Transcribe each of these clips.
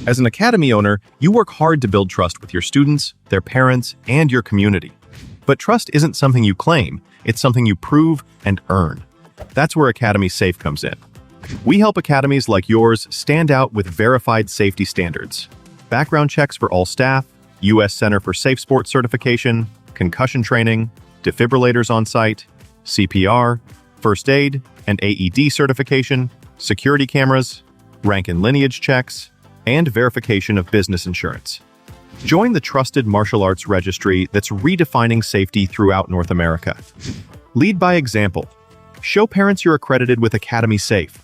As an academy owner, you work hard to build trust with your students, their parents, and your community. But trust isn't something you claim, it's something you prove and earn. That's where Academy Safe comes in. We help academies like yours stand out with verified safety standards. Background checks for all staff, U.S. Center for Safe Sports certification, concussion training, defibrillators on site, CPR, first aid and AED certification, security cameras, rank and lineage checks, and verification of business insurance. Join the trusted martial arts registry that's redefining safety throughout North America. Lead by example. Show parents you're accredited with Academy Safe.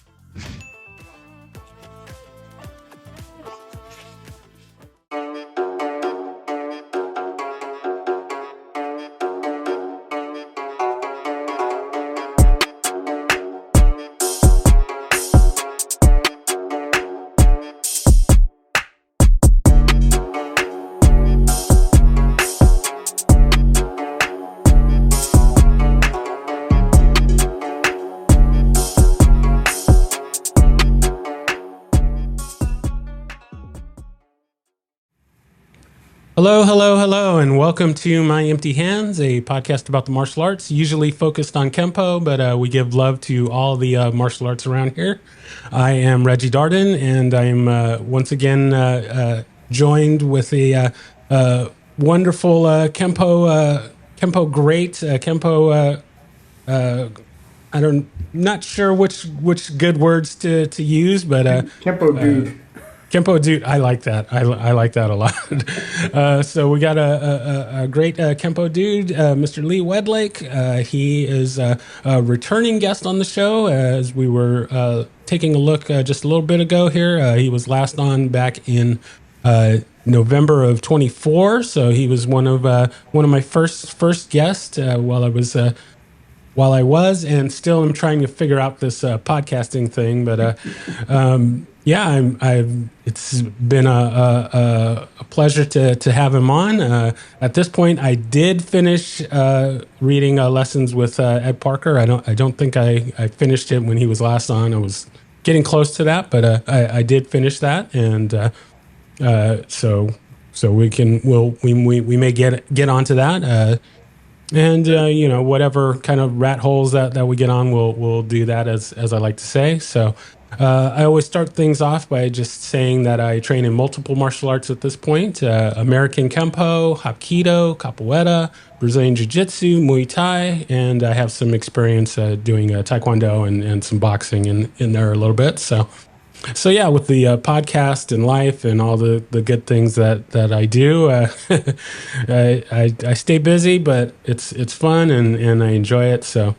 Hello, and welcome to My Empty Hands, a podcast about the martial arts, usually focused on Kempo, but we give love to all the martial arts around here. I am Reggie Darden, and I am once again joined with a wonderful Kempo great, Kempo, not sure which good words to use, but Kempo dude. Kempo dude, I like that. I like that a lot. So we got a great Kempo dude, Mr. Lee Wedlake. He is a returning guest on the show, as we were taking a look just a little bit ago here. He was last on back in November of 24, so he was one of my first guests while I was and still am trying to figure out this podcasting thing, but yeah, it's been a pleasure to have him on. At this point, I did finish reading Lessons with Ed Parker. I don't think I finished it when he was last on. I was getting close to that, but I did finish that, and so we may get onto that. And whatever kind of rat holes that we get on, we'll do that as I like to say. So I always start things off by just saying that I train in multiple martial arts at this point: American Kempo, Hapkido, Capoeira, Brazilian Jiu-Jitsu, Muay Thai, and I have some experience doing Taekwondo and some boxing in there a little bit. So yeah, with the podcast and life and all the good things that I do, I stay busy, but it's fun and I enjoy it. So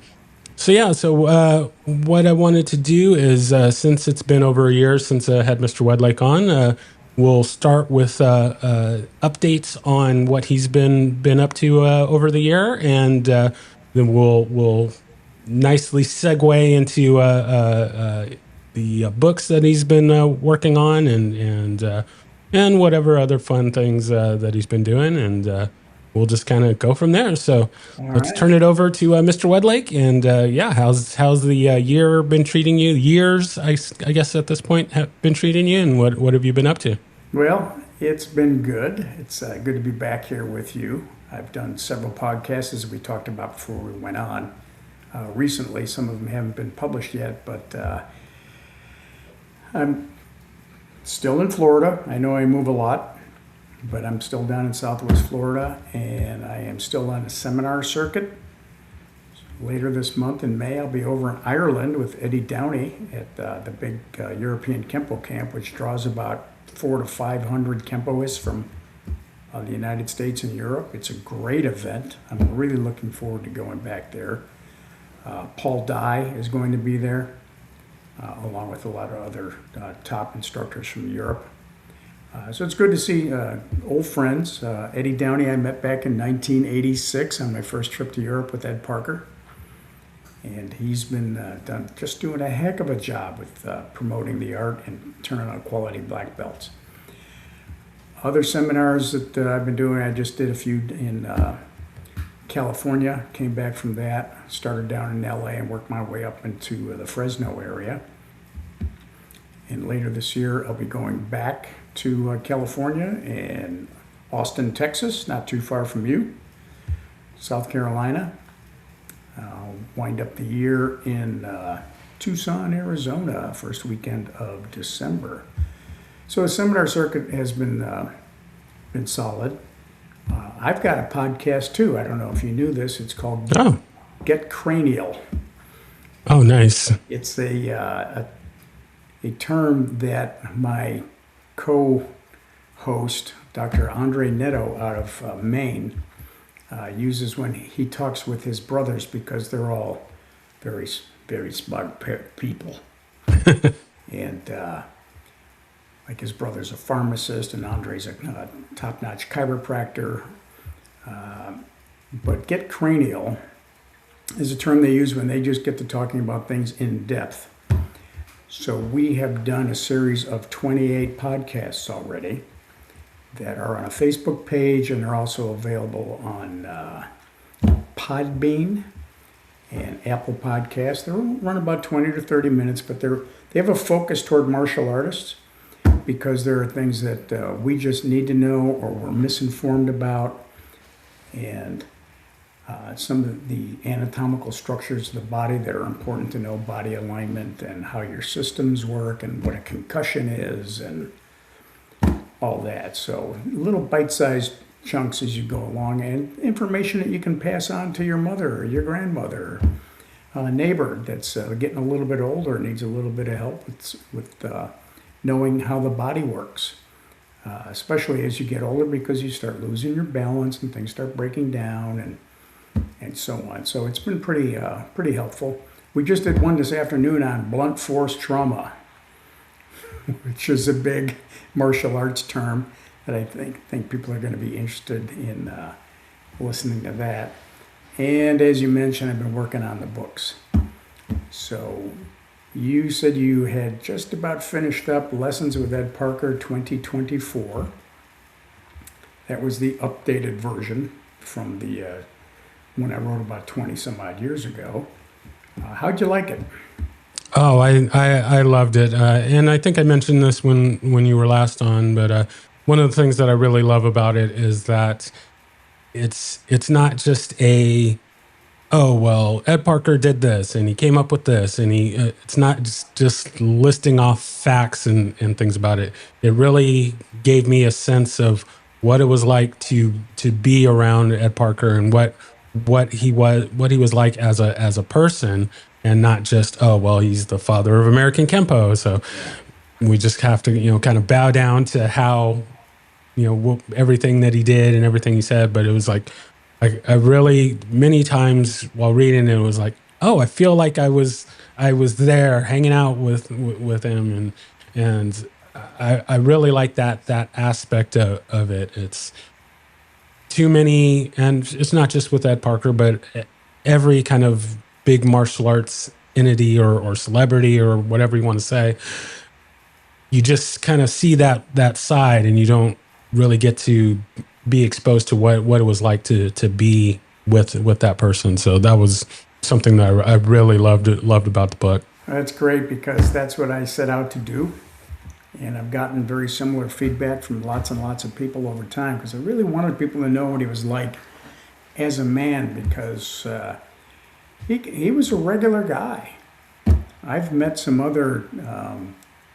what I wanted to do is, since it's been over a year since I had Mr. Wedlake on, we'll start with updates on what he's been up to over the year, and then we'll nicely segue into the books that he's been working on and whatever other fun things that he's been doing, and we'll just kind of go from there. So let's turn it over to Mr. Wedlake, and how's the year been treating you? Years, I guess at this point, have been treating you, and what have you been up to? Well, it's been good. It's good to be back here with you. I've done several podcasts, as we talked about before we went on. Recently, some of them haven't been published yet, but I'm still in Florida. I know I move a lot, but I'm still down in Southwest Florida, and I am still on a seminar circuit. Later this month in May, I'll be over in Ireland with Eddie Downey at the big European Kempo camp, which draws about 400 to 500 Kempoists from the United States and Europe. It's a great event. I'm really looking forward to going back there. Paul Dye is going to be there, along with a lot of other top instructors from Europe. So it's good to see old friends. Eddie Downey I met back in 1986 on my first trip to Europe with Ed Parker. And he's been doing a heck of a job with promoting the art and turning out quality black belts. Other seminars that I've been doing, I just did a few in California, came back from that, started down in LA and worked my way up into the Fresno area. And later this year, I'll be going back to California and Austin, Texas, not too far from you, South Carolina. I'll wind up the year in Tucson, Arizona, first weekend of December. So the seminar circuit has been solid. I've got a podcast too. I don't know if you knew this. It's called Get Cranial. Oh, nice. It's a term that my co-host, Dr. Andre Netto out of Maine, uses when he talks with his brothers, because they're all very, very smart people. And like his brother's a pharmacist and Andre's a top-notch chiropractor. But get cranial is a term they use when they just get to talking about things in depth. So we have done a series of 28 podcasts already that are on a Facebook page, and they're also available on Podbean and Apple Podcasts. They run about 20 to 30 minutes, but they have a focus toward martial artists, because there are things that we just need to know or we're misinformed about, and some of the anatomical structures of the body that are important to know, body alignment and how your systems work and what a concussion is and all that. So little bite-sized chunks as you go along, and information that you can pass on to your mother or your grandmother, a neighbor that's getting a little bit older, needs a little bit of help with knowing how the body works, especially as you get older, because you start losing your balance and things start breaking down and so on. So it's been pretty helpful. We just did one this afternoon on blunt force trauma, which is a big martial arts term that I think people are going to be interested in listening to that. And as you mentioned, I've been working on the books. So you said you had just about finished up Lessons with Ed Parker 2024. That was the updated version from the one I wrote about 20 some odd years ago. How'd you like it? Oh, I loved it. And I think I mentioned this when you were last on, but one of the things that I really love about it is that it's not just oh, well, Ed Parker did this and he came up with this, and it's not just listing off facts and things about it. It really gave me a sense of what it was like to be around Ed Parker, and what he was like as a person, and not just, oh, well, he's the father of American Kempo. So we just have to, kind of bow down to how, everything that he did and everything he said. But it was like, I really, many times while reading it, was like, oh, I feel like I was there hanging out with him, and I really like that aspect of it. It's too many, and it's not just with Ed Parker, but every kind of big martial arts entity or celebrity or whatever you want to say. You just kind of see that side, and you don't really get to be exposed to what it was like to be with that person. So that was something that I really loved about the book. That's great, because that's what I set out to do. And I've gotten very similar feedback from lots and lots of people over time, because I really wanted people to know what he was like as a man, because he was a regular guy. I've met some other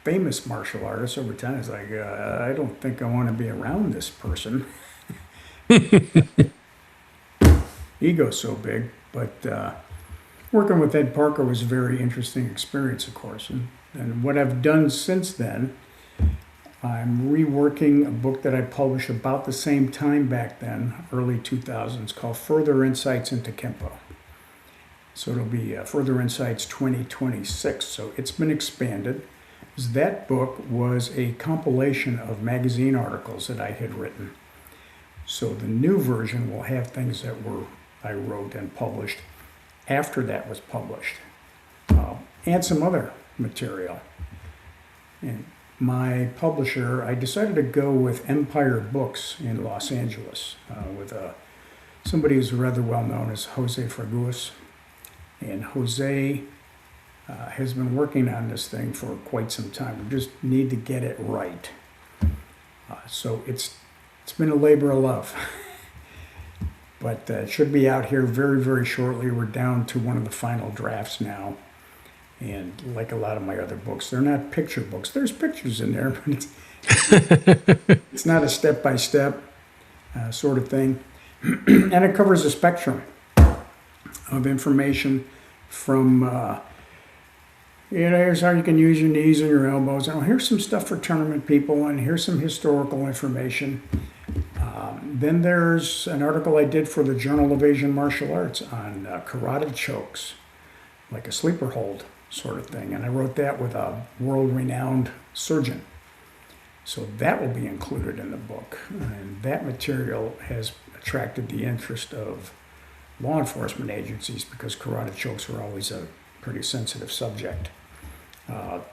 famous martial artists over time. It's like, I don't think I want to be around this person. Ego's so big. But working with Ed Parker was a very interesting experience, of course. And what I've done since then, I'm reworking a book that I published about the same time back then, early 2000s, called Further Insights into Kempo. So it'll be Further Insights 2026. So it's been expanded. That book was a compilation of magazine articles that I had written. So the new version will have things that I wrote and published after that was published, and some other material. And my publisher, I decided to go with Empire Books in Los Angeles, with somebody who's rather well known as Jose Fraguas. And Jose has been working on this thing for quite some time. We just need to get it right. So it's been a labor of love. But it should be out here very, very shortly. We're down to one of the final drafts now. And like a lot of my other books, they're not picture books. There's pictures in there, but it's not a step-by-step sort of thing. And it covers a spectrum of information from, here's how you can use your knees and your elbows. And here's some stuff for tournament people, and here's some historical information. Then there's an article I did for the Journal of Asian Martial Arts on carotid chokes, like a sleeper hold sort of thing. And I wrote that with a world-renowned surgeon. So that will be included in the book. And that material has attracted the interest of law enforcement agencies because carotid chokes are always a pretty sensitive subject. They're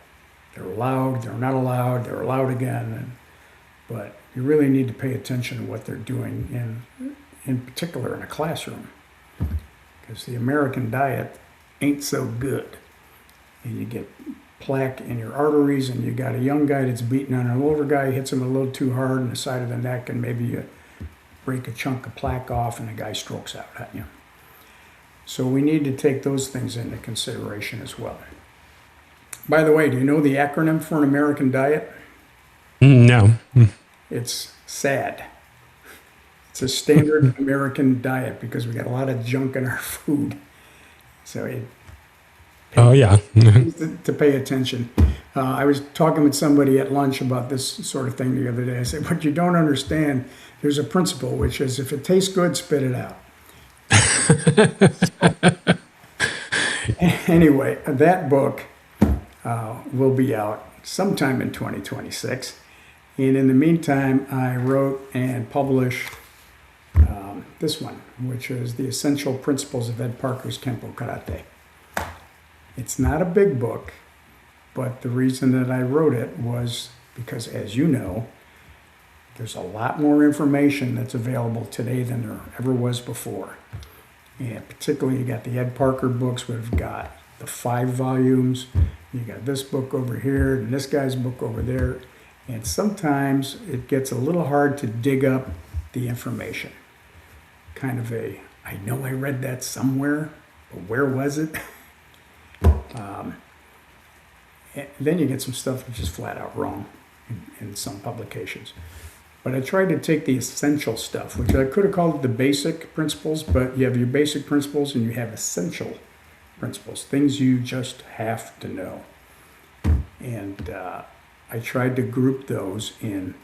allowed, they're not allowed, they're allowed again. But you really need to pay attention to what they're doing, in particular in a classroom. Because the American diet ain't so good. And you get plaque in your arteries, and you got a young guy that's beating on an older guy, hits him a little too hard on the side of the neck, and maybe you break a chunk of plaque off and the guy strokes out at you. So we need to take those things into consideration as well. By the way, do you know the acronym for an American diet? No. It's SAD. It's a standard American diet because we got a lot of junk in our food. So yeah. to pay attention. I was talking with somebody at lunch about this sort of thing the other day. I said, what you don't understand, there's a principle, which is if it tastes good, spit it out. Anyway, that book will be out sometime in 2026. And in the meantime, I wrote and published this one, which is The Essential Principles of Ed Parker's Kempo Karate. It's not a big book, but the reason that I wrote it was because, as you know, there's a lot more information that's available today than there ever was before. And particularly, you got the Ed Parker books. We've got the 5 volumes. You got this book over here, and this guy's book over there. And sometimes it gets a little hard to dig up the information. Kind of I know I read that somewhere, but where was it? Then you get some stuff that's just flat out wrong in some publications. But I tried to take the essential stuff, which I could have called it the basic principles, but you have your basic principles and you have essential principles, things you just have to know. And I tried to group those in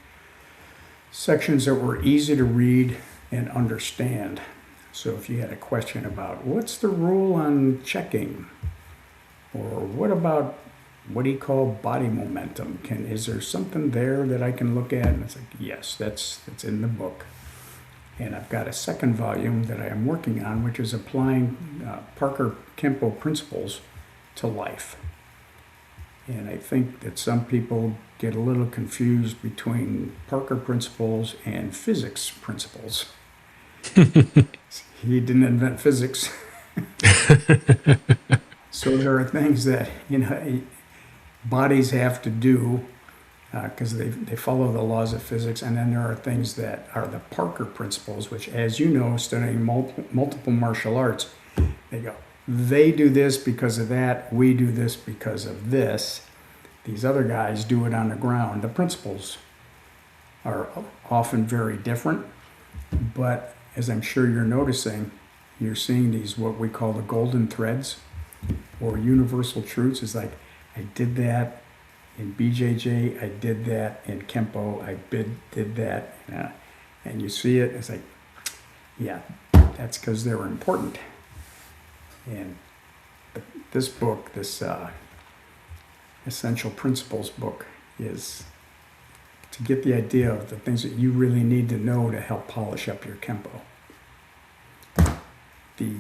sections that were easy to read and understand. So if you had a question about what's the rule on checking, or what about what do you call body momentum? Is there something there that I can look at? And it's like, yes, that's in the book. And I've got a second volume that I am working on, which is applying Parker Kempo principles to life. And I think that some people get a little confused between Parker principles and physics principles. He didn't invent physics. So there are things that, bodies have to do because they follow the laws of physics. And then there are things that are the Parker principles, which, as you know, studying multiple martial arts, they do this because of that, we do this because of this. These other guys do it on the ground. The principles are often very different, but as I'm sure you're noticing, you're seeing these, what we call the golden threads or universal truths. It's like, I did that in BJJ, I did that in Kempo, I did that, and you see it, it's like, yeah, that's because they were important. And this book, this Essential Principles book, is to get the idea of the things that you really need to know to help polish up your Kempo. The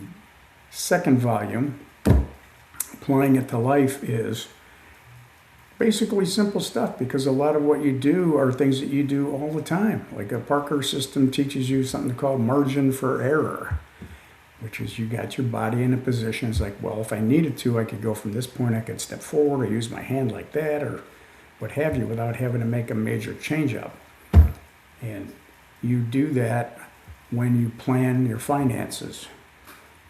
second volume, Applying It to Life, is basically simple stuff because a lot of what you do are things that you do all the time. Like a Parker system teaches you something called margin for error. which is you got your body in a position. It's like, well, if I needed to, I could go from this point, I could step forward or use my hand like that or what have you without having to make a major change up. And you do that when you plan your finances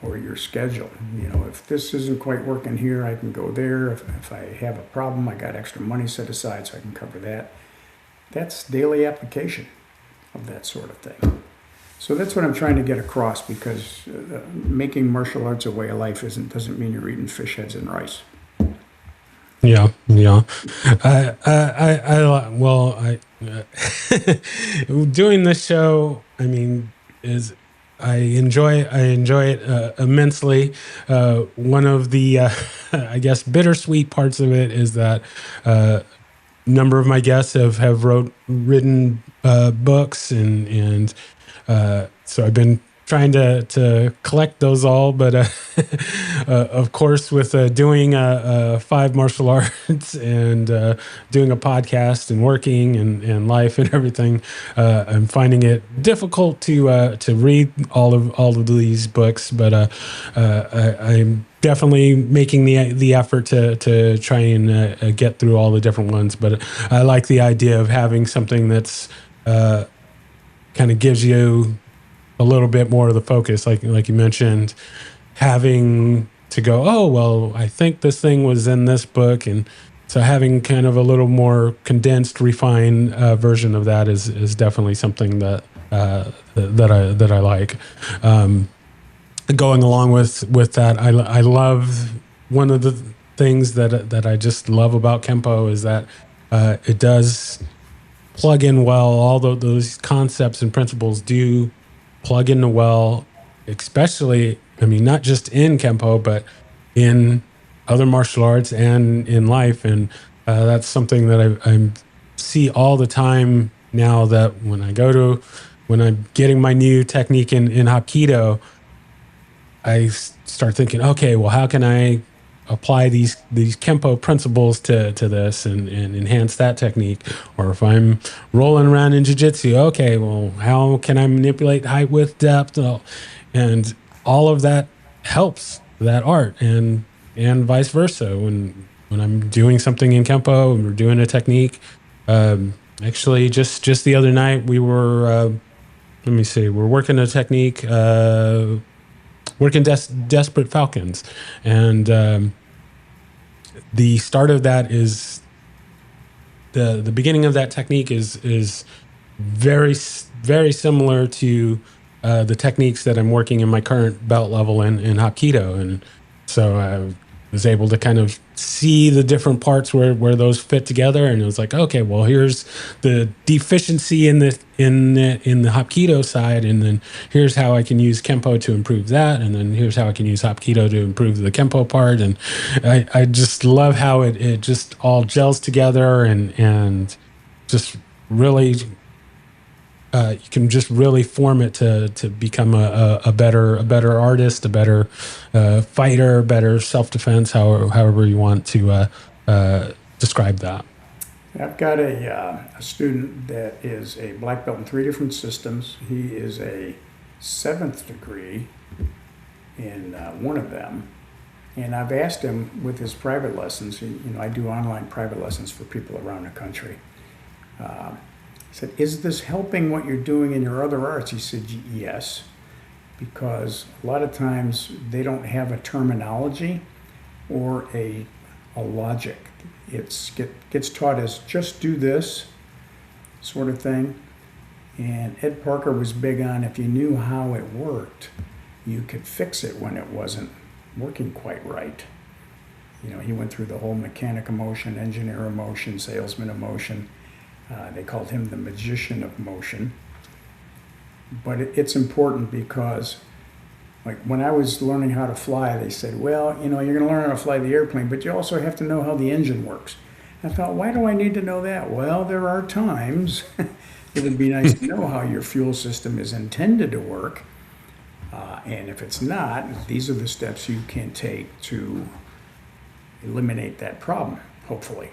or your schedule. You know, if this isn't quite working here, I can go there. If I have a problem, I got extra money set aside so I can cover that. That's daily application of that sort of thing. So that's what I'm trying to get across, because making martial arts a way of life doesn't mean you're eating fish heads and rice. Yeah, yeah. I doing this show, I mean, I enjoy it immensely. One of the, I guess, bittersweet parts of it is that a number of my guests have written books, and so I've been trying to collect those all, but of course, with doing 5 martial arts and doing a podcast and working and life and everything, I'm finding it difficult to read all of these books. But I'm definitely making the effort to try and get through all the different ones. But I like the idea of having something that's kind of gives you a little bit more of the focus, like you mentioned, having to go, oh, well, I think this thing was in this book. And so having kind of a little more condensed, refined version of that is definitely something that I like. Going along with that, I love, one of the things that I just love about Kempo is that it does plug in well. All those concepts and principles do plug in well, especially, I mean, not just in Kempo, but in other martial arts and in life. And that's something that I see all the time now, that when I'm getting my new technique in Hapkido, I start thinking, okay, well, how can I apply these Kempo principles to this and enhance that technique? Or if I'm rolling around in jiu-jitsu, okay, well, how can I manipulate height, width, depth? And all of that helps that art, and vice versa. When I'm doing something in Kempo and we're doing a technique, actually just the other night we were, we're working a technique, working Desperate Falcons. And the start of that is the beginning of that technique is very, very similar to the techniques that I'm working in my current belt level in Hapkido. And so I was able to kind of see the different parts where those fit together, and it was like, okay, well, here's the deficiency in the Hapkido side, and then here's how I can use Kempo to improve that, and then here's how I can use Hapkido to improve the Kempo part. And I just love how it just all gels together, and just really you can just really form it to become a better artist, a better fighter, better self-defense, however you want to describe that. I've got a student that is a black belt in 3 different systems. He is a 7th degree in one of them. And I've asked him with his private lessons, I do online private lessons for people around the country. I said, is this helping what you're doing in your other arts? He said, yes, because a lot of times they don't have a terminology or a logic. It gets taught as just do this sort of thing. And Ed Parker was big on, if you knew how it worked, you could fix it when it wasn't working quite right. He went through the whole mechanic of motion, engineer of motion, salesman of motion. They called him the magician of motion. But it's important because, like, when I was learning how to fly, they said, well, you're going to learn how to fly the airplane, but you also have to know how the engine works. I thought, why do I need to know that? Well, there are times it would be nice to know how your fuel system is intended to work. And if it's not, these are the steps you can take to eliminate that problem, hopefully.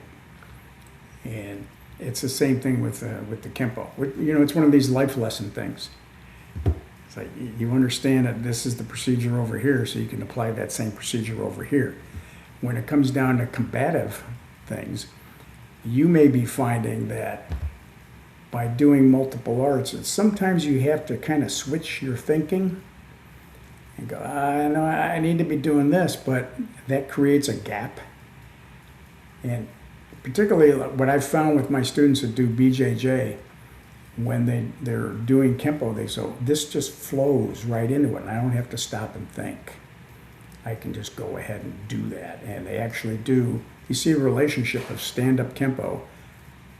And it's the same thing with the Kempo. It's one of these life lesson things. It's like you understand that this is the procedure over here, so you can apply that same procedure over here. When it comes down to combative things, you may be finding that by doing multiple arts, that sometimes you have to kind of switch your thinking and go, I know I need to be doing this, but that creates a gap. And particularly what I've found with my students that do BJJ, when they're doing Kempo, they say, this just flows right into it, and I don't have to stop and think. I can just go ahead and do that. And they actually do. You see a relationship of stand-up Kempo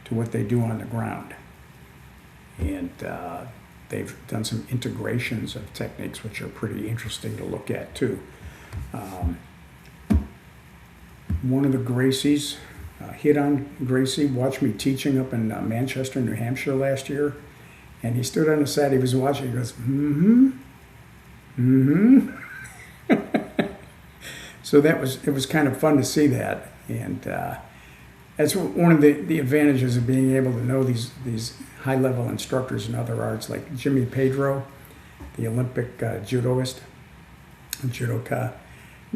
to what they do on the ground. And they've done some integrations of techniques which are pretty interesting to look at too. One of the Gracies, hit on Gracie, watched me teaching up in Manchester, New Hampshire last year. And he stood on the side, he was watching, he goes, So it was kind of fun to see that. And that's one of the advantages of being able to know these high-level instructors in other arts, like Jimmy Pedro, the Olympic judoka.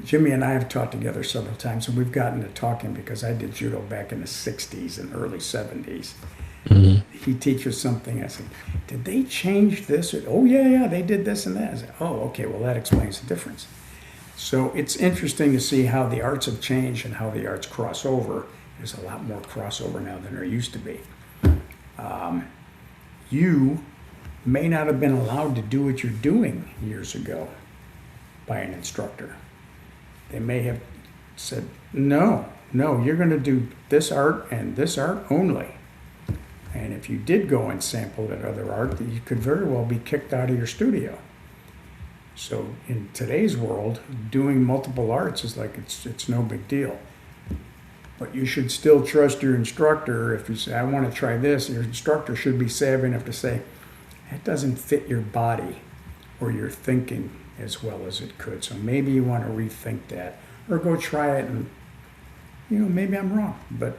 Jimmy and I have taught together several times, and we've gotten to talking because I did judo back in the 60s and early 70s. Mm-hmm. He teaches something. I said, did they change this? Oh, yeah, they did this and that. I said, oh, okay, well, that explains the difference. So it's interesting to see how the arts have changed and how the arts cross over. There's a lot more crossover now than there used to be. You may not have been allowed to do what you're doing years ago by an instructor. They may have said, no, you're going to do this art and this art only. And if you did go and sample that other art, you could very well be kicked out of your studio. So in today's world, doing multiple arts is like it's no big deal. But you should still trust your instructor. If you say, I want to try this, your instructor should be savvy enough to say, that doesn't fit your body or your thinking as well as it could. So maybe you want to rethink that or go try it and, maybe I'm wrong, but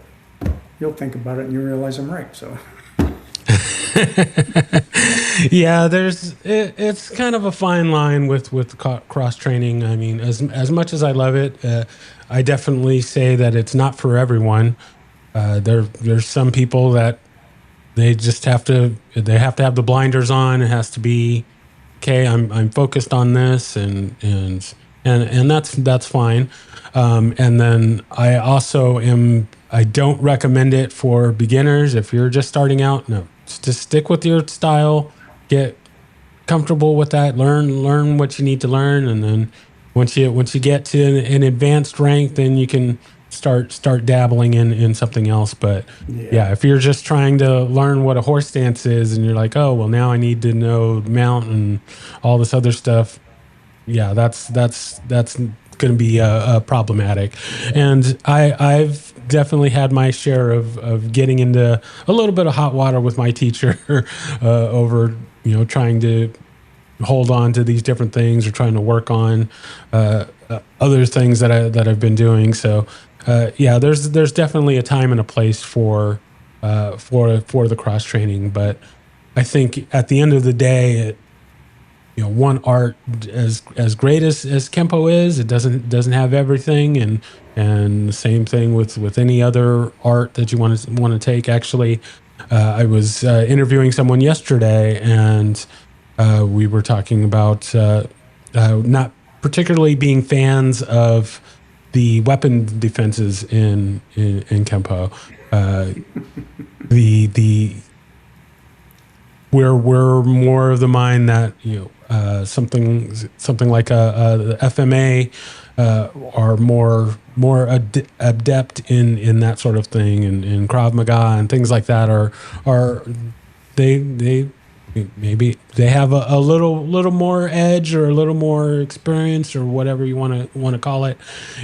you'll think about it and you realize I'm right. So. Yeah, it's kind of a fine line with cross training. I mean, as much as I love it, I definitely say that it's not for everyone. There's some people that they just have to have the blinders on. It has to be okay. I'm focused on this, and that's fine. And then I also I don't recommend it for beginners. If you're just starting out, no, just stick with your style. Get comfortable with that. Learn what you need to learn, and then once you get to an advanced rank, then you can start dabbling in something else. But yeah, if you're just trying to learn what a horse stance is, and you're like, oh well, now I need to know mount and all this other stuff. Yeah, that's going to be problematic. And I've definitely had my share of getting into a little bit of hot water with my teacher over trying to hold on to these different things or trying to work on other things that I've been doing. So there's definitely a time and a place for the cross training. But I think at the end of the day, one art as great as Kempo is, it doesn't have everything, and the same thing with any other art that you want to take. Actually, I was interviewing someone yesterday, and we were talking about not particularly being fans of the weapon defenses in Kempo. We're more of the mind that something like a FMA are more adept in that sort of thing, and in Krav Maga and things like that are they maybe they have a little more edge or a little more experience or whatever you want to call it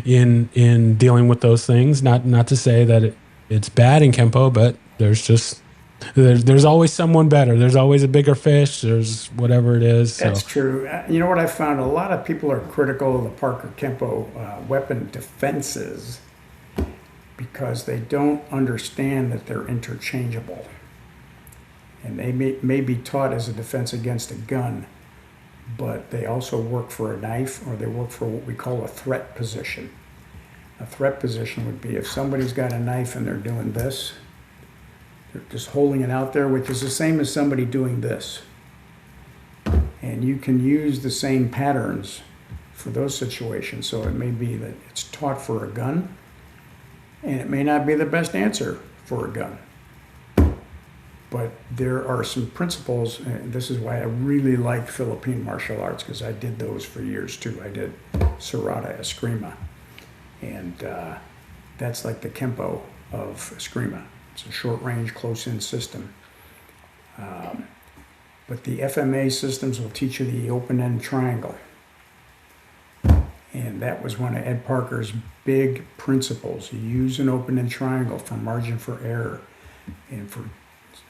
in dealing with those things. Not to say that it's bad in Kempo, but there's always someone better. There's always a bigger fish. There's whatever it is. That's true. You know what I found? A lot of people are critical of the Parker Kempo weapon defenses because they don't understand that they're interchangeable. And they may be taught as a defense against a gun, but they also work for a knife, or they work for what we call a threat position. A threat position would be if somebody's got a knife and they're doing this, they're just holding it out there, which is the same as somebody doing this. And you can use the same patterns for those situations. So it may be that it's taught for a gun, and it may not be the best answer for a gun. But there are some principles, and this is why I really like Philippine martial arts, because I did those for years too. I did Serrata Eskrima, and that's like the Kempo of Eskrima. It's a short-range, close-in system. But the FMA systems will teach you the open-end triangle. And that was one of Ed Parker's big principles. You use an open-end triangle for margin for error and for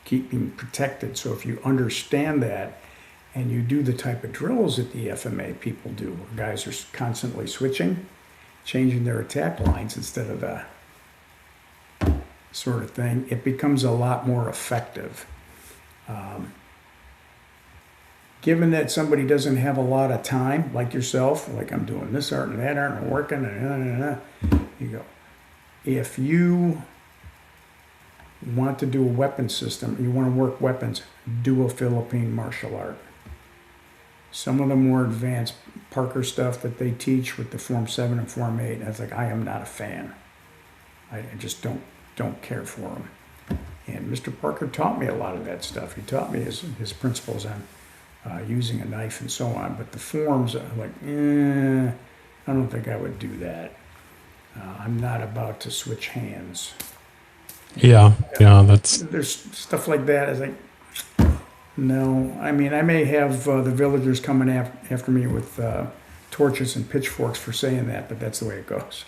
keeping protected. So if you understand that and you do the type of drills that the FMA people do, where guys are constantly switching, changing their attack lines instead of the sort of thing, it becomes a lot more effective. Given that somebody doesn't have a lot of time, like yourself, like I'm doing this art and that art and I'm working, you go. If you want to do a weapon system, you want to work weapons, do a Philippine martial art. Some of the more advanced Parker stuff that they teach with the Form 7 and Form 8, I was like, I am not a fan. I just don't care for them. And Mr. Parker taught me a lot of that stuff. He taught me his principles on using a knife and so on. But the forms, I'm like, I don't think I would do that. I'm not about to switch hands. Yeah, that's... There's stuff like that. It's like, no. I mean, I may have the villagers coming after me with torches and pitchforks for saying that, but that's the way it goes.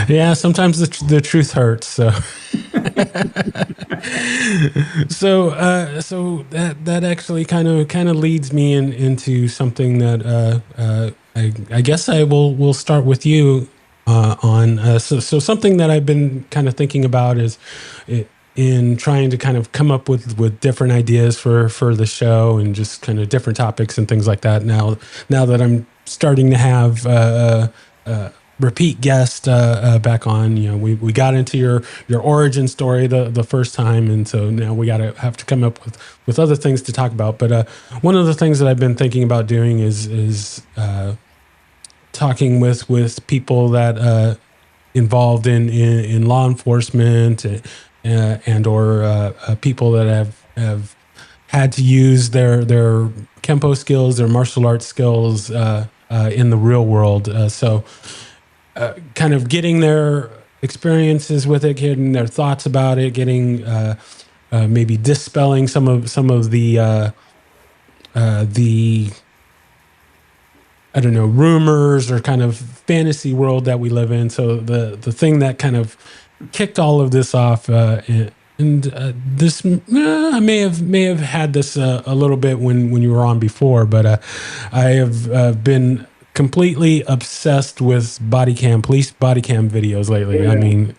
Yeah, sometimes the truth hurts. So, so that actually kind of leads me into something that I guess I will start with you on. So something that I've been kind of thinking about is in trying to kind of come up with different ideas for the show and just kind of different topics and things like that. Now that I'm starting to have repeat guest back on, we got into your origin story the first time, and so now we have to come up with other things to talk about. But one of the things that I've been thinking about doing is talking with people that involved in law enforcement and or people that have had to use their Kempo skills, their martial arts skills in the real world. So kind of getting their experiences with it, getting their thoughts about it, getting maybe dispelling some of the I don't know, rumors or kind of fantasy world that we live in. So the thing that kind of kicked all of this off, this I may have had this a little bit when you were on before, but I have been completely obsessed with police body cam videos lately. Yeah. I mean,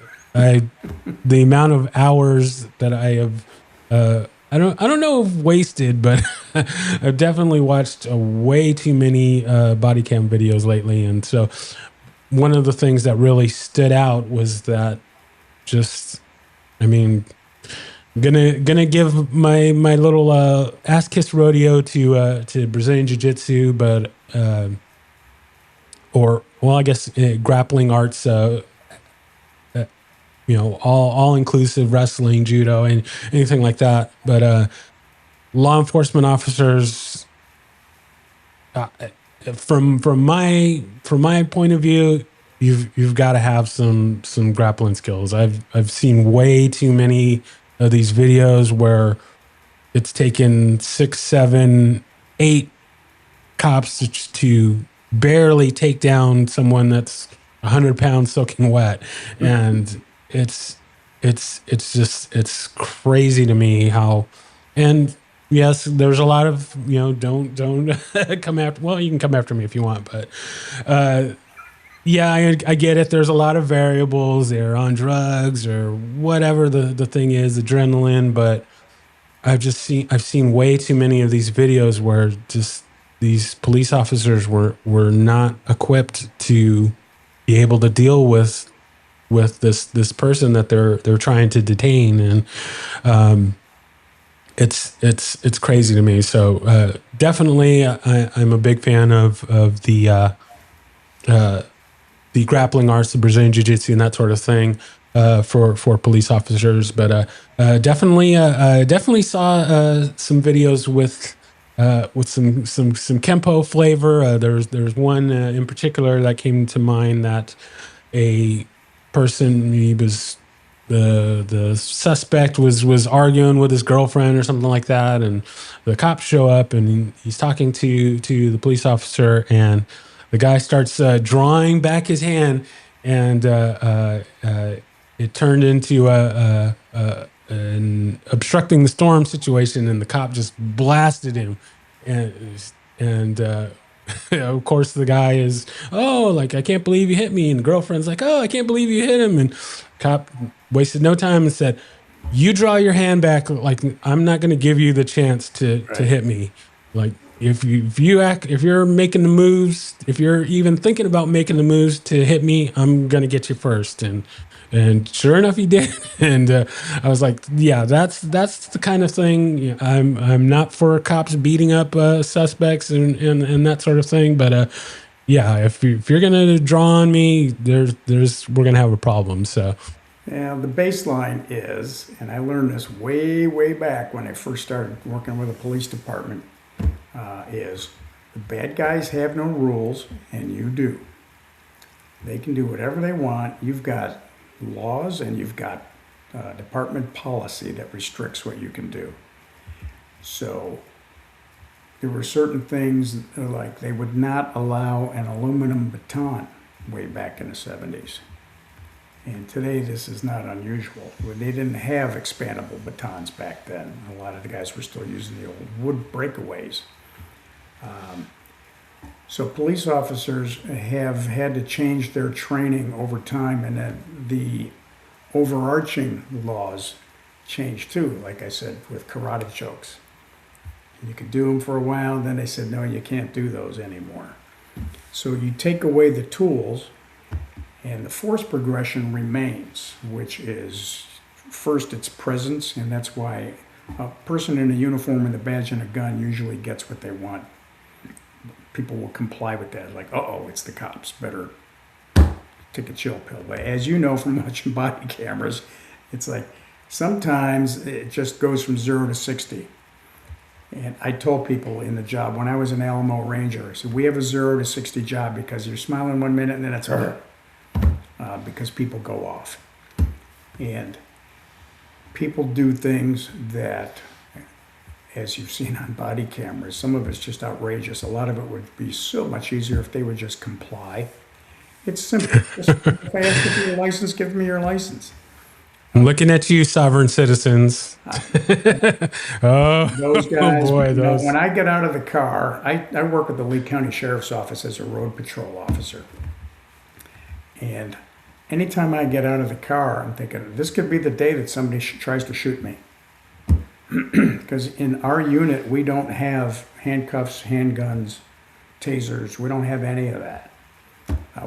the amount of hours that I have, I don't know if wasted, but I've definitely watched way too many body cam videos lately. And so one of the things that really stood out was that I mean, gonna give my little ass kiss rodeo to Brazilian Jiu-Jitsu, but I guess grappling arts, all inclusive, wrestling, judo, and anything like that. But law enforcement officers, from my point of view, you've got to have some grappling skills. I've seen way too many of these videos where it's taken 6, 7, 8 cops to barely take down someone that's 100 pounds soaking wet, and it's crazy to me how. And yes, there's a lot of don't come after. Well, you can come after me if you want, but yeah, I get it. There's a lot of variables. They're on drugs or whatever the thing is, adrenaline. But I've seen way too many of these videos where just these police officers were not equipped to be able to deal with this person that they're trying to detain, and it's crazy to me. So definitely, I'm a big fan of the grappling arts, the Brazilian jiu-jitsu, and that sort of thing for police officers. But definitely saw some videos with some Kempo flavor. There's one in particular that came to mind that a person, he was the suspect was arguing with his girlfriend or something like that, and the cops show up and he's talking to the police officer, and the guy starts drawing back his hand, and it turned into an obstructing the storm situation, and the cop just blasted him, and of course the guy is, oh, like, I can't believe you hit me, and the girlfriend's like, oh, I can't believe you hit him, and cop wasted no time and said, you draw your hand back, like, I'm not going to give you the chance to hit me. Like, if you're making the moves, if you're even thinking about making the moves to hit me, I'm going to get you first. And sure enough, he did. And I was like, yeah, that's the kind of thing. You know, I'm not for cops beating up suspects and that sort of thing. But yeah, if you're gonna draw on me, we're gonna have a problem. So Yeah, the baseline is, and I learned this way back when I first started working with the police department, is the bad guys have no rules and you do. They can do whatever they want. You've got laws and you've got department policy that restricts what you can do. So there were certain things, like they would not allow an aluminum baton way back in the 70s. And today this is not unusual. They didn't have expandable batons back then. A lot of the guys were still using the old wood breakaways. So police officers have had to change their training over time, and then the overarching laws changed too, like I said, with karate chokes. You could do them for a while, then they said, no, you can't do those anymore. So you take away the tools, and the force progression remains, which is, first, it's presence, and that's why a person in a uniform with a badge and a gun usually gets what they want. People will comply with that, like, uh-oh, it's the cops, better take a chill pill. But as you know from watching body cameras, it's like sometimes it just goes from 0 to 60. And I told people in the job, when I was an Alamo Ranger, I said, we have a 0 to 60 job because you're smiling 1 minute and then it's because people go off. And people do things that, as you've seen on body cameras, some of it's just outrageous. A lot of it would be so much easier if they would just comply. It's simple. Just, if I ask you for your license, give me your license. I'm looking at you, sovereign citizens. Oh, Those guys, boy, those. When I get out of the car, I work with the Lee County Sheriff's Office as a road patrol officer. And anytime I get out of the car, I'm thinking, this could be the day that somebody tries to shoot me. Because in our unit, we don't have handcuffs, handguns, tasers. We don't have any of that.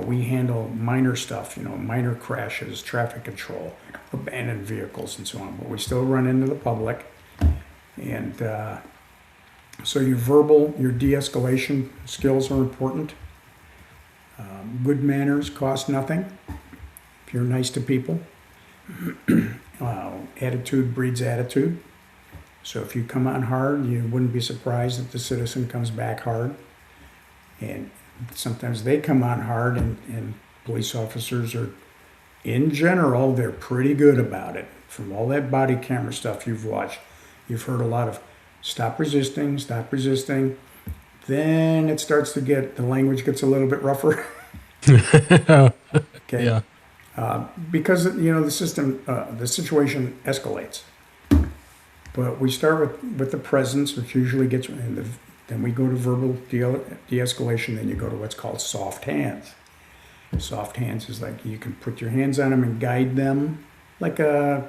We handle minor stuff, minor crashes, traffic control, abandoned vehicles, and so on. But we still run into the public. And so your verbal, your de-escalation skills are important. Good manners cost nothing if you're nice to people. Attitude breeds attitude. So if you come on hard, you wouldn't be surprised if the citizen comes back hard. And sometimes they come on hard, and police officers are, in general, they're pretty good about it. From all that body camera stuff you've watched, you've heard a lot of stop resisting, stop resisting. Then it starts to the language gets a little bit rougher. Okay. Yeah. Because, the system, the situation escalates. But we start with the presence, which usually gets, then we go to verbal de-escalation, then you go to what's called soft hands. Soft hands is like you can put your hands on them and guide them like a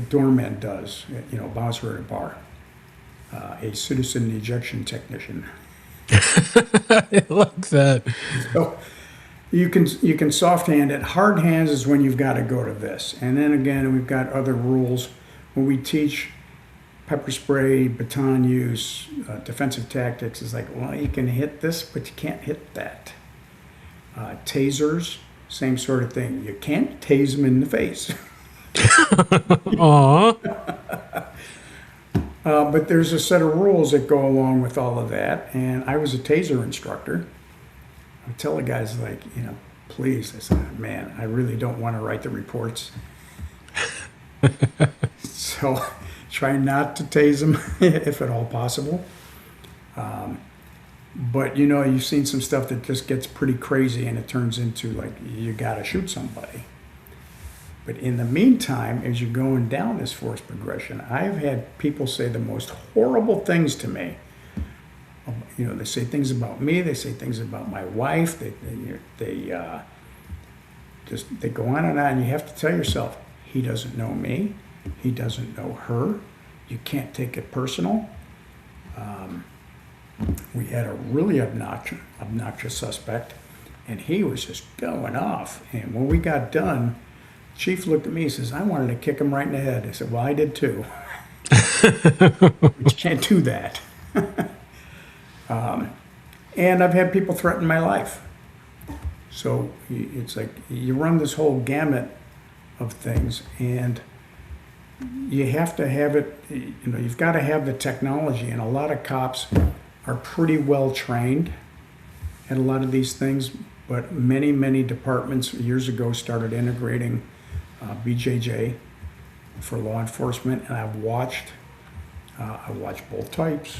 doorman does, a bouncer at a bar, a citizen ejection technician. I like that. So you can soft hand it. Hard hands is when you've got to go to this. And then again, we've got other rules when we teach pepper spray, baton use, defensive tactics. Is like, well, you can hit this, but you can't hit that. Tasers, same sort of thing. You can't tase them in the face. Aw. But there's a set of rules that go along with all of that. And I was a taser instructor. I tell the guys, like, please, I said, man, I really don't want to write the reports. So try not to tase them if at all possible. But you've seen some stuff that just gets pretty crazy and it turns into like you got to shoot somebody. But in the meantime, as you're going down this force progression, I've had people say the most horrible things to me. They say things about me. They say things about my wife. They go on and on. And you have to tell yourself, he doesn't know me. He doesn't know her. You can't take it personal. We had a really obnoxious suspect, and he was just going off. And when we got done, Chief looked at me and says, I wanted to kick him right in the head. I said, well, I did too. But you can't do that. And I've had people threaten my life. So it's like you run this whole gamut of things, and you have to have it, you've got to have the technology, and a lot of cops are pretty well trained at a lot of these things, but many, many departments years ago started integrating BJJ for law enforcement, and I watched both types.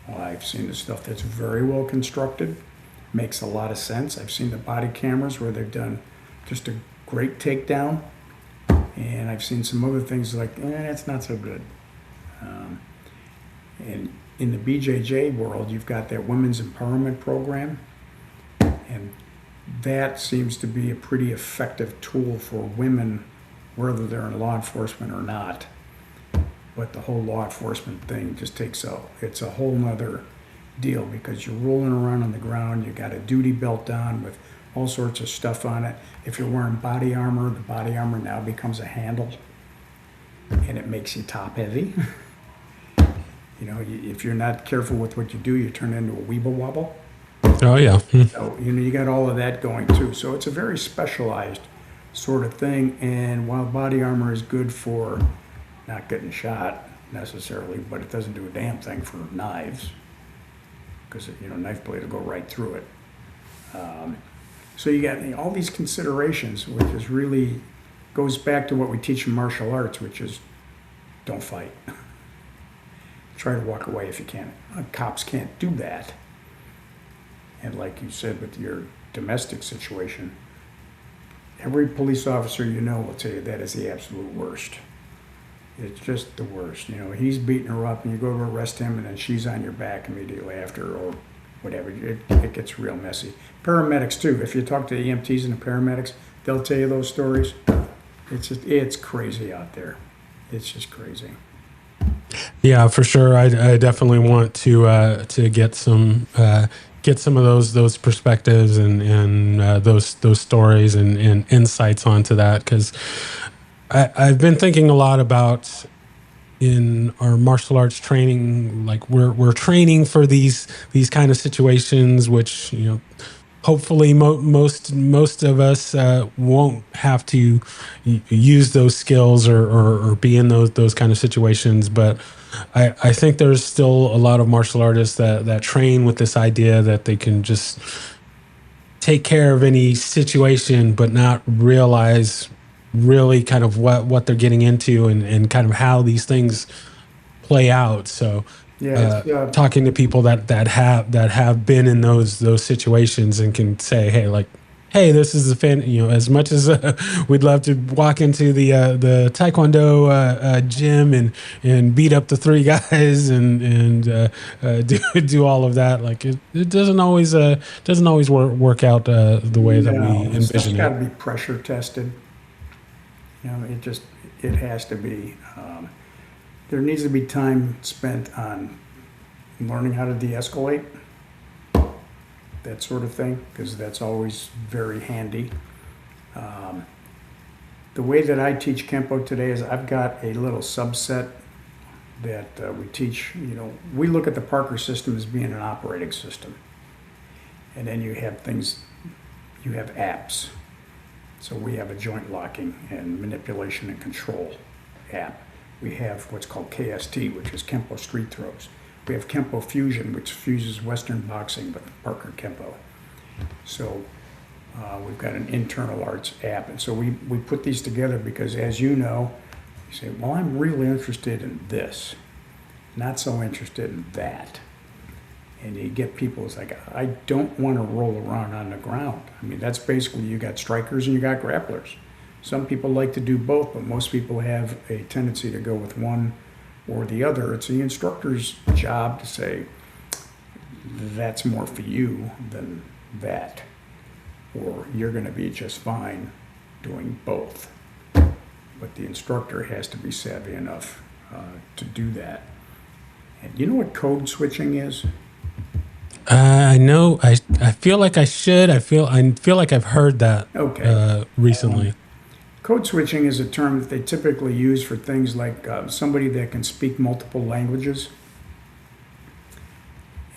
I've seen the stuff that's very well constructed, makes a lot of sense. I've seen the body cameras where they've done just a great takedown, and I've seen some other things like, it's not so good. And in the BJJ world, you've got that women's empowerment program, and that seems to be a pretty effective tool for women, whether they're in law enforcement or not. But the whole law enforcement thing just it's a whole nother deal, because you're rolling around on the ground, you got a duty belt on with all sorts of stuff on it. If you're wearing body armor, the body armor now becomes a handle, and it makes you top heavy. If you're not careful with what you do, you turn into a weeble wobble. Oh, yeah. So, you got all of that going too. So it's a very specialized sort of thing. And while body armor is good for not getting shot necessarily, but it doesn't do a damn thing for knives, because knife blade will go right through it. So you got all these considerations, which is really goes back to what we teach in martial arts, which is don't fight. Try to walk away if you can. Cops can't do that. And like you said with your domestic situation, every police officer will tell you that is the absolute worst. It's just the worst. He's beating her up and you go to arrest him and then she's on your back immediately after or whatever. It gets real messy. Paramedics too. If you talk to the EMTs and the paramedics, they'll tell you those stories. It's crazy out there. It's just crazy. Yeah, for sure. I definitely want to get some of those perspectives and those stories and insights onto that, because I've been thinking a lot about in our martial arts training, like we're training for these kind of situations, which hopefully most of us won't have to use those skills or be in those kind of situations. But I think there's still a lot of martial artists that train with this idea that they can just take care of any situation, but not realize really kind of what they're getting into and kind of how these things play out. So talking to people that have been in those situations and can say, hey, this is as much as we'd love to walk into the Taekwondo gym and beat up the three guys and do all of that. Like it doesn't always work out the way that we envision it. It's got to be pressure tested. It has to be. There needs to be time spent on learning how to de-escalate. that sort of thing, because that's always very handy. The way that I teach Kempo today is I've got a little subset that we teach. We look at the Parker system as being an operating system. And then you have apps. So we have a joint locking and manipulation and control app. We have what's called KST, which is Kempo Street Throws. We have Kempo Fusion, which fuses Western boxing with Parker Kempo. So we've got an internal arts app. And so we put these together because, as you know, you say, well, I'm really interested in this, not so interested in that. And you get people, it's like, I don't want to roll around on the ground. I mean, that's basically, you got strikers and you got grapplers. Some people like to do both, but most people have a tendency to go with one or the other. It's the instructor's job to say, that's more for you than that, or you're going to be just fine doing both. But the instructor has to be savvy enough to do that. And you know what code switching is? I know. I feel like I should. I feel like I've heard that recently. Code switching is a term that they typically use for things like somebody that can speak multiple languages.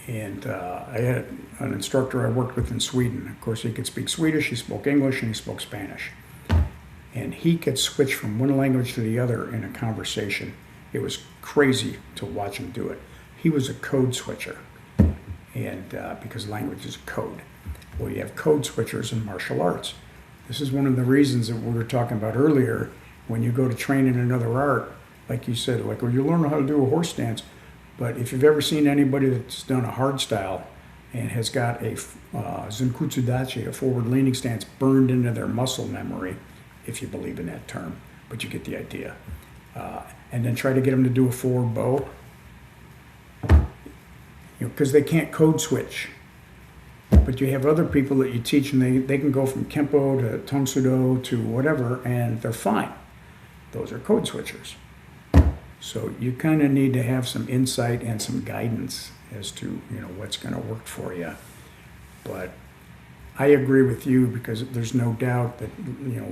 And I had an instructor I worked with in Sweden. Of course, he could speak Swedish, he spoke English, and he spoke Spanish. And he could switch from one language to the other in a conversation. It was crazy to watch him do it. He was a code switcher, and because language is code. Well, you have code switchers in martial arts. This is one of the reasons that we were talking about earlier. When you go to train in another art, like you said, like, well, you learn how to do a horse stance. But if you've ever seen anybody that's done a hard style and has got a Zenkutsu Dachi, a forward leaning stance, burned into their muscle memory, if you believe in that term, but you get the idea. And then try to get them to do a forward bow, because they can't code switch. But you have other people that you teach, and they can go from Kempo to Tongsudo to whatever, and they're fine. Those are code switchers. So you kind of need to have some insight and some guidance as to what's going to work for you. But I agree with you, because there's no doubt that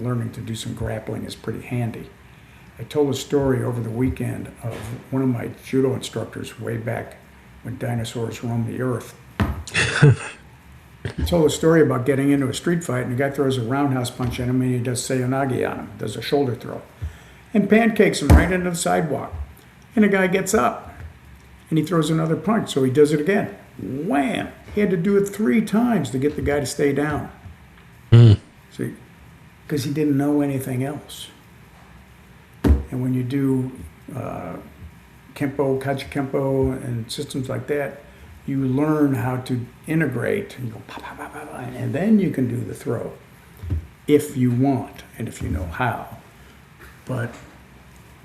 learning to do some grappling is pretty handy. I told a story over the weekend of one of my judo instructors way back when dinosaurs roamed the earth. He told a story about getting into a street fight, and the guy throws a roundhouse punch at him, and he does seiyonage on him, does a shoulder throw, and pancakes him right into the sidewalk. And the guy gets up, and he throws another punch, so he does it again. Wham! He had to do it 3 times to get the guy to stay down. See, because he didn't know anything else. And when you do Kempo, Kachi Kempo, and systems like that, you learn how to integrate. And you go, pop, pop, pop, pop, and then you can do the throw if you want and if you know how. But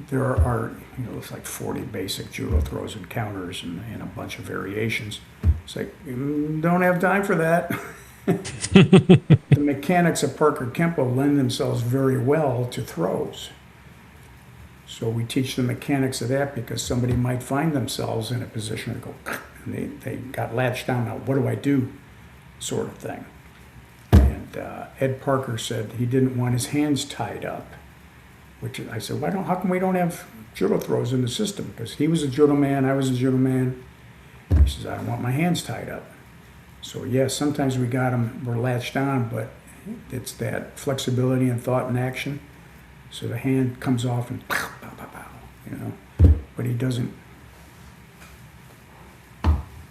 there are, it's like 40 basic judo throws and counters and a bunch of variations. It's like, don't have time for that. The mechanics of Parker Kempo lend themselves very well to throws. So we teach the mechanics of that, because somebody might find themselves in a position to go, and they got latched down, now what do I do, sort of thing. And Ed Parker said he didn't want his hands tied up, which I said, how come we don't have judo throws in the system? Because he was a judo man, I was a judo man. He says, I don't want my hands tied up. So yes, sometimes we got them, we're latched on, but it's that flexibility and thought and action. So the hand comes off and pow, pow, pow, pow, but he doesn't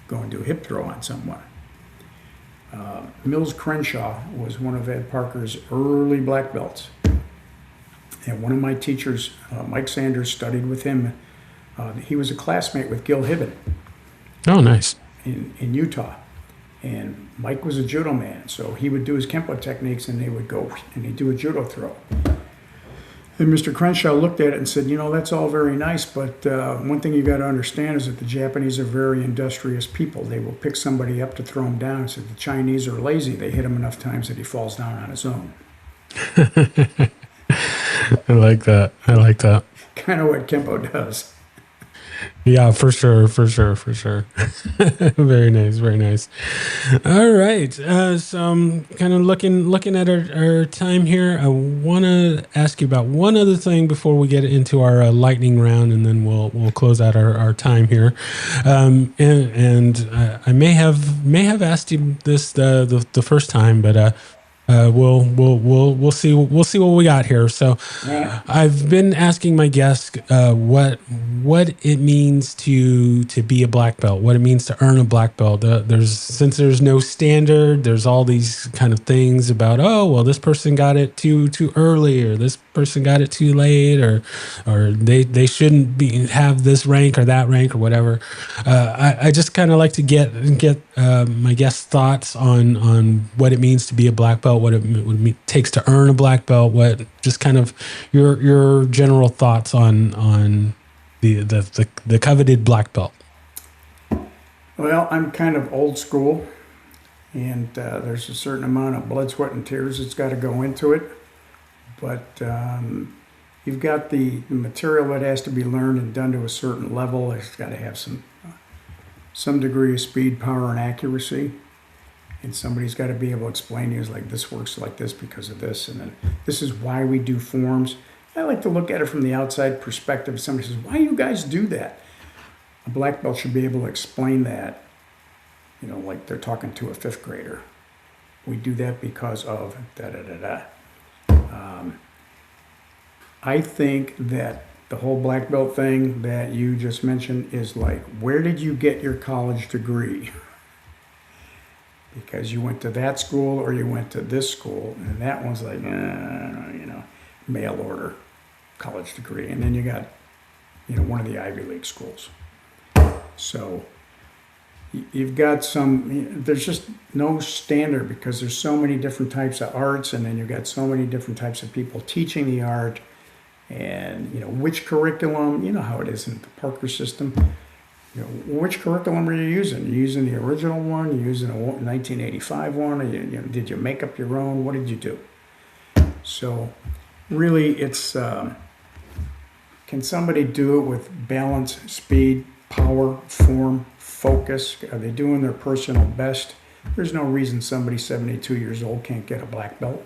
go and do a hip throw on someone. Mills Crenshaw was one of Ed Parker's early black belts. And one of my teachers, Mike Sanders, studied with him. He was a classmate with Gil Hibben. Oh, nice. In Utah. And Mike was a judo man, so he would do his Kempo techniques, and they would go, and he'd do a judo throw. And Mr. Crenshaw looked at it and said, that's all very nice, but one thing you got to understand is that the Japanese are very industrious people. They will pick somebody up to throw him down. So the Chinese are lazy. They hit him enough times that he falls down on his own. I like that. Kind of what Kempo does. Yeah, for sure, for sure, for sure. Very nice, very nice. All right. So I'm kind of looking at our time here. I want to ask you about one other thing before we get into our lightning round, and then we'll close out our time here. And I may have asked you this the first time, but we'll see what we got here. So, Right. I've been asking my guests what it means to be a black belt, what it means to earn a black belt. There's no standard. There's all these kind of things about, oh well, this person got it too early, or this person got it too late, or they shouldn't have this rank or that rank or whatever. I just kind of like to get my guests' thoughts on what it means to be a black belt, what it takes to earn a black belt, what just kind of your general thoughts on the coveted black belt. Well, I'm kind of old school, and there's a certain amount of blood, sweat, and tears that's got to go into it. But you've got the material that has to be learned and done to a certain level. It's got to have some degree of speed, power, and accuracy. And somebody's got to be able to explain to you, like, this works like this because of this, and then this is why we do forms. I like to look at it from the outside perspective. Somebody says, why do you guys do that? A black belt should be able to explain that, like they're talking to a fifth grader. We do that because of da-da-da-da. I think that the whole black belt thing that you just mentioned is like, where did you get your college degree? Because you went to that school or you went to this school, and that one's like, mail order college degree. And then you got, one of the Ivy League schools. So you've got there's just no standard because there's so many different types of arts, and then you've got so many different types of people teaching the art, and, which curriculum, how it is in the Parker system. Which curriculum are you using? Are you using the original one? Are you using a 1985 one? Did you make up your own? What did you do? So really it's, can somebody do it with balance, speed, power, form, focus? Are they doing their personal best? There's no reason somebody 72 years old can't get a black belt.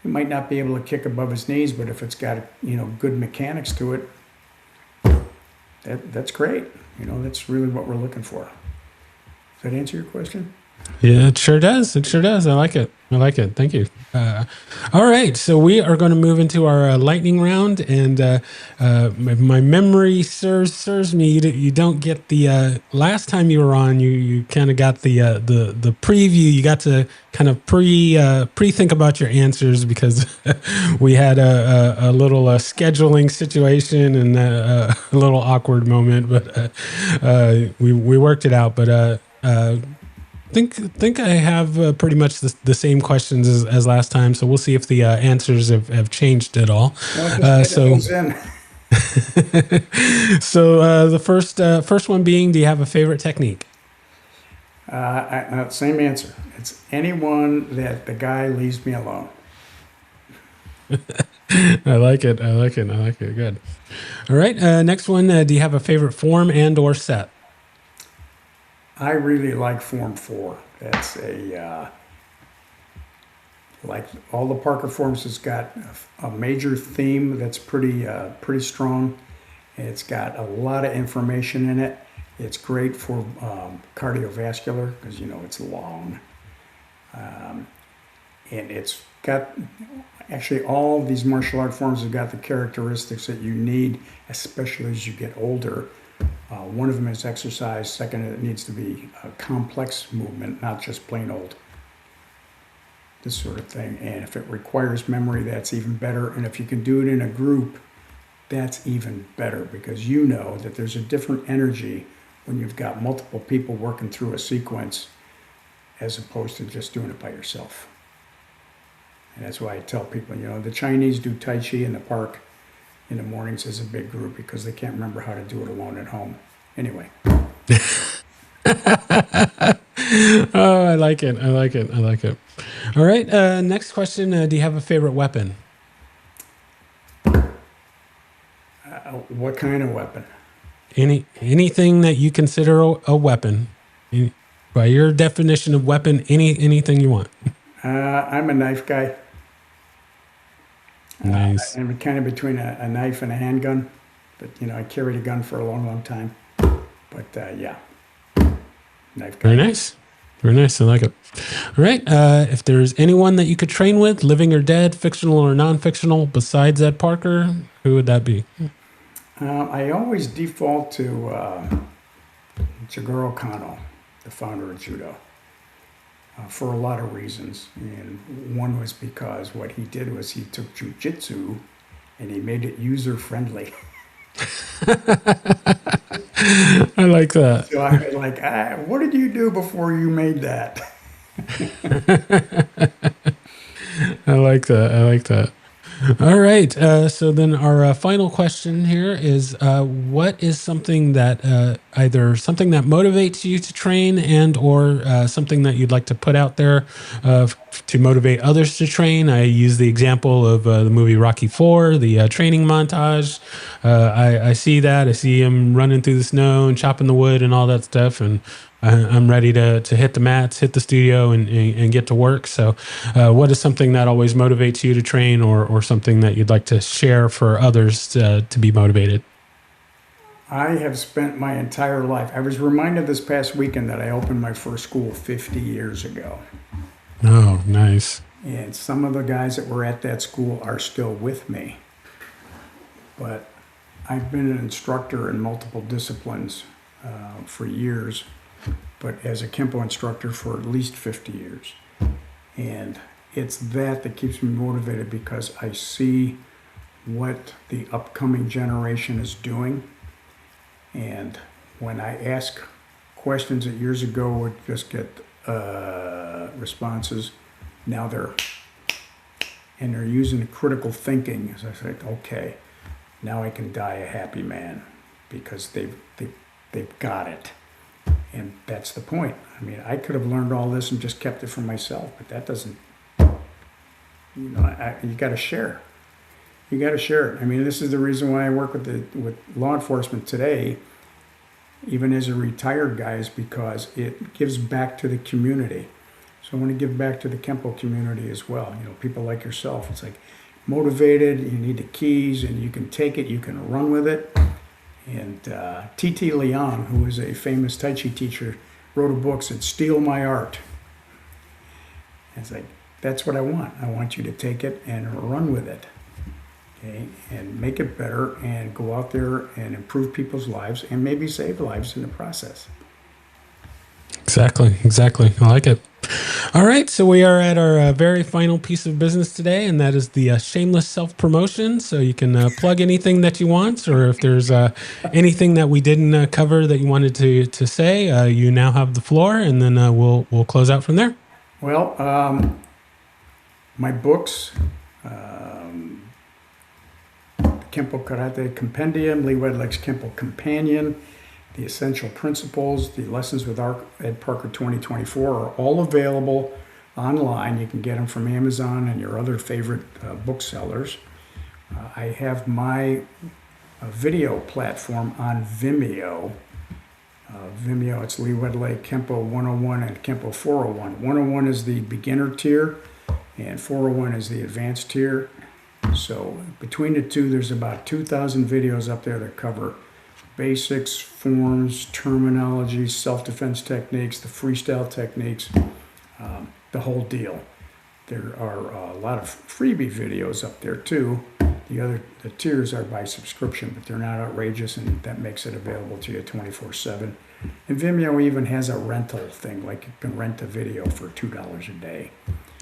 He might not be able to kick above his knees, but if it's got, good mechanics to it, that's great. That's really what we're looking for. Does that answer your question? Yeah, it sure does. It sure does. I like it. Thank you. All right. So we are going to move into our lightning round. And my memory serves me. You don't get the last time you were on. You kind of got the preview. You got to kind of pre-think about your answers because we had a little scheduling situation and a little awkward moment. But we worked it out. But think I have pretty much the same questions as last time, so we'll see if the answers have changed at all. So the first one being, do you have a favorite technique? Same answer. It's anyone that the guy leaves me alone. I like it. Good. All right. Next one. Do you have a favorite form and or set? I really like Form 4. That's like all the Parker forms, it's got a major theme that's pretty strong. It's got a lot of information in it. It's great for cardiovascular because, it's long. And it's got, actually all of these martial art forms have got the characteristics that you need, especially as you get older. One of them is exercise. Second, it needs to be a complex movement, not just plain old this sort of thing. And if it requires memory, that's even better. And if you can do it in a group, that's even better because you know that there's a different energy when you've got multiple people working through a sequence as opposed to just doing it by yourself. And that's why I tell people, the Chinese do Tai Chi in the park in the mornings as a big group because they can't remember how to do it alone at home. Anyway. Oh, I like it. All right. Next question. Do you have a favorite weapon? What kind of weapon? anything that you consider a weapon. By your definition of weapon, anything you want. I'm a knife guy. Nice. I'm kind of between a knife and a handgun, but I carried a gun for a long, long time. But yeah, knife guy. Very nice. Very nice. I like it. All right. If there's anyone that you could train with, living or dead, fictional or non-fictional, besides Ed Parker, who would that be? I always default to Jigoro Kano, the founder of judo, for a lot of reasons. And one was because what he did was he took jujitsu and he made it user-friendly. I like that. So I was like, what did you do before you made that? I like that. I like that. All right. So then our final question here is, what is something that either something that motivates you to train and or something that you'd like to put out there to motivate others to train? I use the example of the movie Rocky IV, the training montage. I see that. I see him running through the snow and chopping the wood and all that stuff. And I'm ready to hit the mats, hit the studio, and get to work. So what is something that always motivates you to train or something that you'd like to share for others to be motivated? I have spent my entire life. I was reminded this past weekend that I opened my first school 50 years ago. Oh, nice. And some of the guys that were at that school are still with me. But I've been an instructor in multiple disciplines for years, but as a Kempo instructor for at least 50 years. And it's that keeps me motivated because I see what the upcoming generation is doing. And when I ask questions that years ago would just get responses, now they're using critical thinking. As I say, okay, now I can die a happy man because they've got it. And that's the point. I mean, I could have learned all this and just kept it for myself, but that doesn't, you got to share. You got to share it. I mean, this is the reason why I work with law enforcement today, even as a retired guy, is because it gives back to the community. So I want to give back to the Kempo community as well. People like yourself. It's like motivated, you need the keys, and you can take it, you can run with it. And T.T. Leon, who is a famous Tai Chi teacher, wrote a book said, "Steal my art." And it's like, that's what I want. I want you to take it and run with it. Okay? And make it better and go out there and improve people's lives and maybe save lives in the process. Exactly. I like it. All right, so we are at our very final piece of business today, and that is the shameless self-promotion. So you can plug anything that you want, or if there's anything that we didn't cover that you wanted to say, you now have the floor, and then we'll close out from there. Well, my books, Kempo Karate Compendium, Lee Wedlake's Kempo Companion, The Essential Principles, the Lessons with Ed Parker 2024 are all available online. You can get them from Amazon and your other favorite booksellers. I have my video platform on Vimeo. Vimeo, it's Lee Wedlake Kempo 101 and Kempo 401. 101 is the beginner tier and 401 is the advanced tier. So between the two, there's about 2,000 videos up there that cover basics, forms, terminology, self-defense techniques, the freestyle techniques, the whole deal. There are a lot of freebie videos up there too. The tiers are by subscription, but they're not outrageous, and that makes it available to you 24/7. And Vimeo even has a rental thing, like you can rent a video for $2 a day.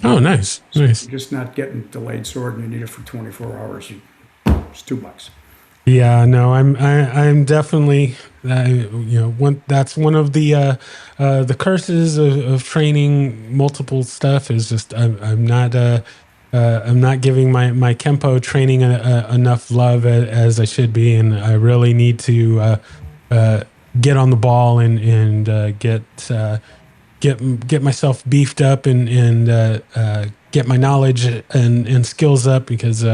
Oh, nice. Nice. You're just not getting delayed sword and you need it for 24 hours. It's $2. Yeah, no, I'm definitely that's one of the curses of training multiple stuff is just I'm not giving my Kempo training enough love as I should be, and I really need to get on the ball and get myself beefed up and get my knowledge and skills up because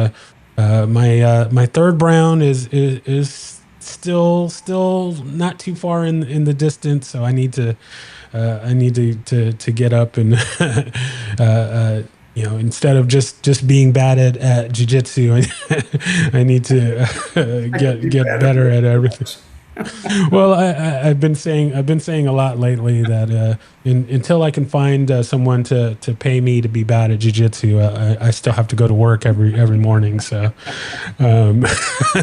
my third brown is still not too far in the distance. So I need to get up and instead of just being bad at jiu-jitsu, I need to get better at everything. Well, I've been saying a lot lately that until I can find someone to pay me to be bad at jiu-jitsu, I still have to go to work every morning. So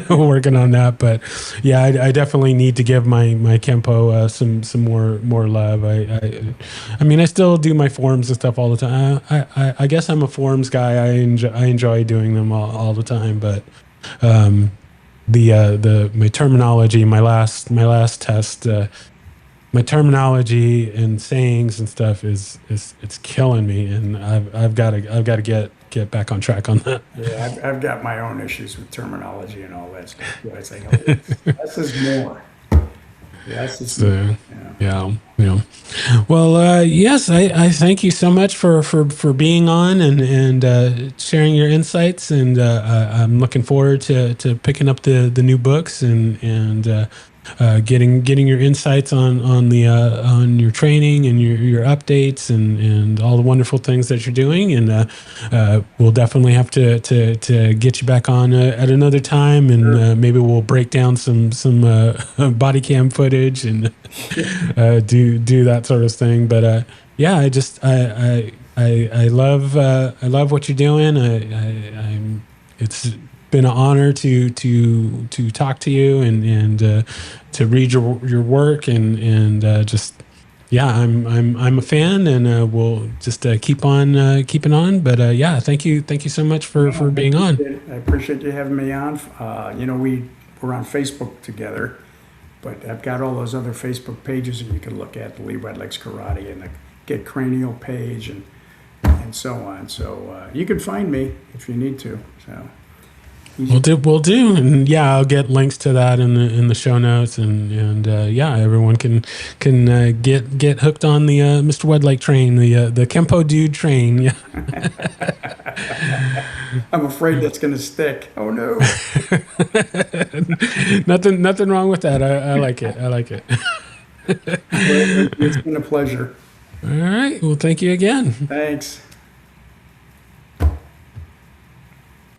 working on that. But yeah, I definitely need to give my Kempo some more love. I mean, I still do my forms and stuff all the time. I guess I'm a forms guy. I enjoy doing them all the time, but my terminology, my last test, my terminology and sayings and stuff is it's killing me, and I've got to get back on track on that. Yeah, I've got my own issues with terminology and all that stuff. I say, oh, less is more. Less is more. Yeah. Well, yes, I thank you so much for being on and sharing your insights, and I'm looking forward to picking up the new books and getting your insights on your training and your updates and all the wonderful things that you're doing. And we'll definitely have to get you back on at another time, and maybe we'll break down some body cam footage and do that sort of thing. But yeah, I love what you're doing. It's been an honor to talk to you and to read your work and just I'm a fan, and we'll just keep on keeping on. But yeah, thank you so much for being on. I appreciate you having me on. We're on Facebook together, but I've got all those other Facebook pages that you can look at, the Lee Wedlake's Karate and the Get Cranial page and so on. So you can find me if you need to. So. We'll do, and yeah, I'll get links to that in the show notes, and everyone can get hooked on the Mr. Wedlake train, the Kempo dude train. Yeah. I'm afraid that's going to stick. Oh no. Nothing wrong with that. I like it. It's been a pleasure. All right. Well, thank you again. Thanks.